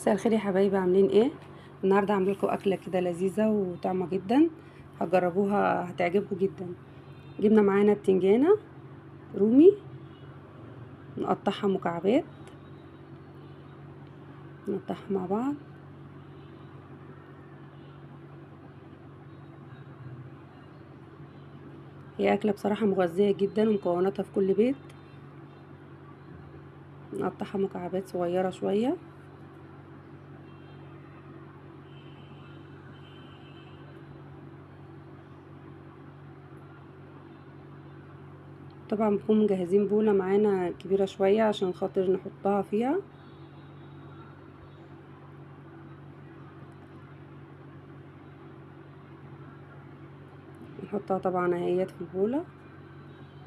مساء الخير يا حبايبي، عاملين ايه؟ النهارده عامله لكم اكله كده لذيذه وطعمه جدا. هتجربوها هتعجبكم جدا. جبنا معانا بتنجانه رومي، نقطعها مكعبات، نقطعها مع بعض. هي اكله بصراحه مغذيه جدا ومكوناتها في كل بيت. نقطعها مكعبات صغيره شويه. طبعا بنكون مجهزين بوله معانا كبيره شويه عشان خاطر نحطها فيها. نحطها طبعا اهيت في البوله،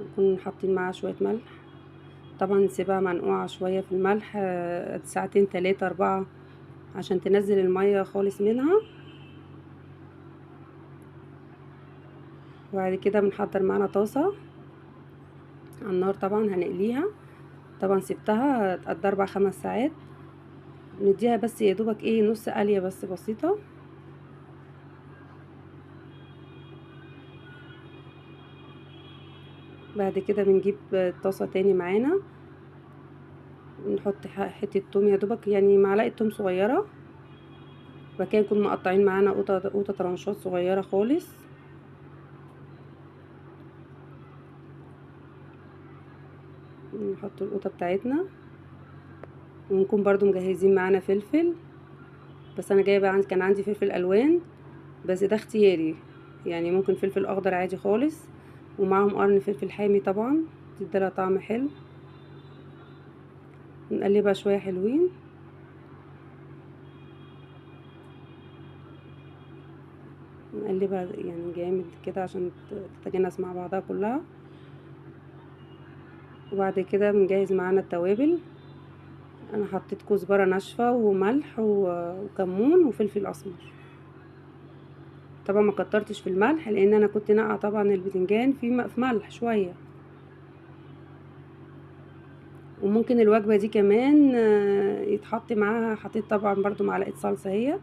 نكون حاطين معاها شويه ملح. طبعا نسيبها منقوعه شويه في الملح، ساعتين 3 4 عشان تنزل المية خالص منها. وبعد كده بنحضر معانا طاسة على النار، طبعا هنقليها. طبعا سبتها تقضي 4 5 ساعات، نديها بس يا دوبك ايه نص قلية بس بسيطة. بعد كده بنجيب طاسة تاني معانا، نحط حتة توم يا دوبك، يعني معلقة توم صغيرة. بعد كده نكون مقطعين معانا قوطة طرنشات صغيرة خالص. نحط القوطة بتاعتنا، ونكون برضو مجهزين معانا فلفل. بس انا جايبه كان عندي فلفل الوان، بس ده اختياري، يعني ممكن فلفل اخضر عادي خالص. ومعاهم قرن فلفل حامي طبعا، تديلها طعم حلو. نقلبها شويه حلوين. نقلبها يعني جامد كده عشان تتجانس مع بعضها كلها. وبعد كده بنجهز معانا التوابل. انا حطيت كزبره ناشفه وملح وكمون وفلفل اسمر. طبعا ما كترتش في الملح لان انا كنت ناقعه طبعا البتنجان في ملح شويه. وممكن الوجبة دي كمان يتحط معاها، حطيت طبعا برضو معلقة صلصة اهي،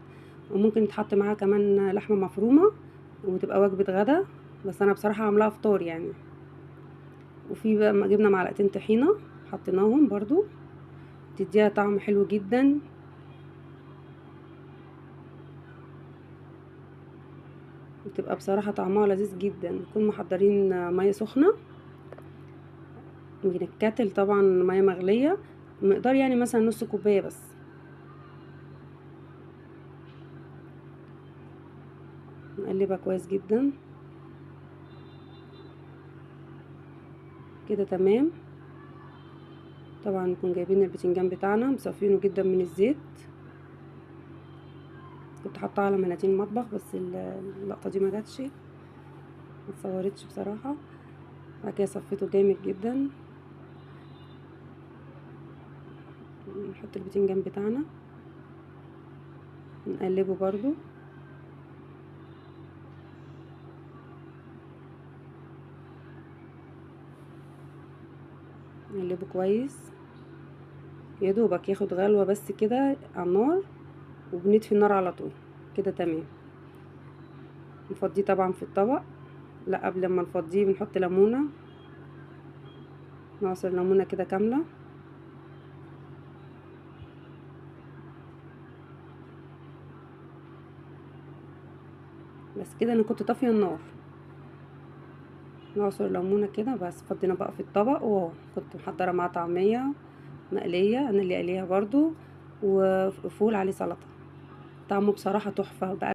وممكن يتحط معاها كمان لحمة مفرومة وتبقى وجبة غدا. بس انا بصراحة عاملاها فطار يعني. وفي بقى جبنا معلقتين طحينة حطيناهم برضو، تديها طعم حلو جدا. وتبقى بصراحة طعمها لذيذ جدا. نكون محضرين مية سخنة من الكاتل، طبعا مية مغلية، مقدار يعني مثلا نص كوباية بس. نقلبها كويس جدا كده تمام. طبعا نكون جايبين البتنجان بتاعنا مصفينه جدا من الزيت. كنت حاطاه على مناديل مطبخ بس اللقطه دي ما جاتش، ما اتصورتش بصراحه. بعد كده صفيته جامد جدا. نحط البتنجان بتاعنا، نقلبه برضو. نقلبه كويس يا دوبك ياخد غلوه بس كده على النار، وبنطفي النار على طول كده تمام. نفضيه طبعا في الطبق. لا، قبل ما نفضيه بنحط ليمونه، نعصر ليمونه كده كامله. بس كده انا كنت طافيه النار. نعصر ليمونه كده بس. فضينا بقى في الطبق، وكنت محضره معاه طعميه مقليه، انا اللي قليها برضو، وفول عليه سلطه. طعمه بصراحه تحفه بقى.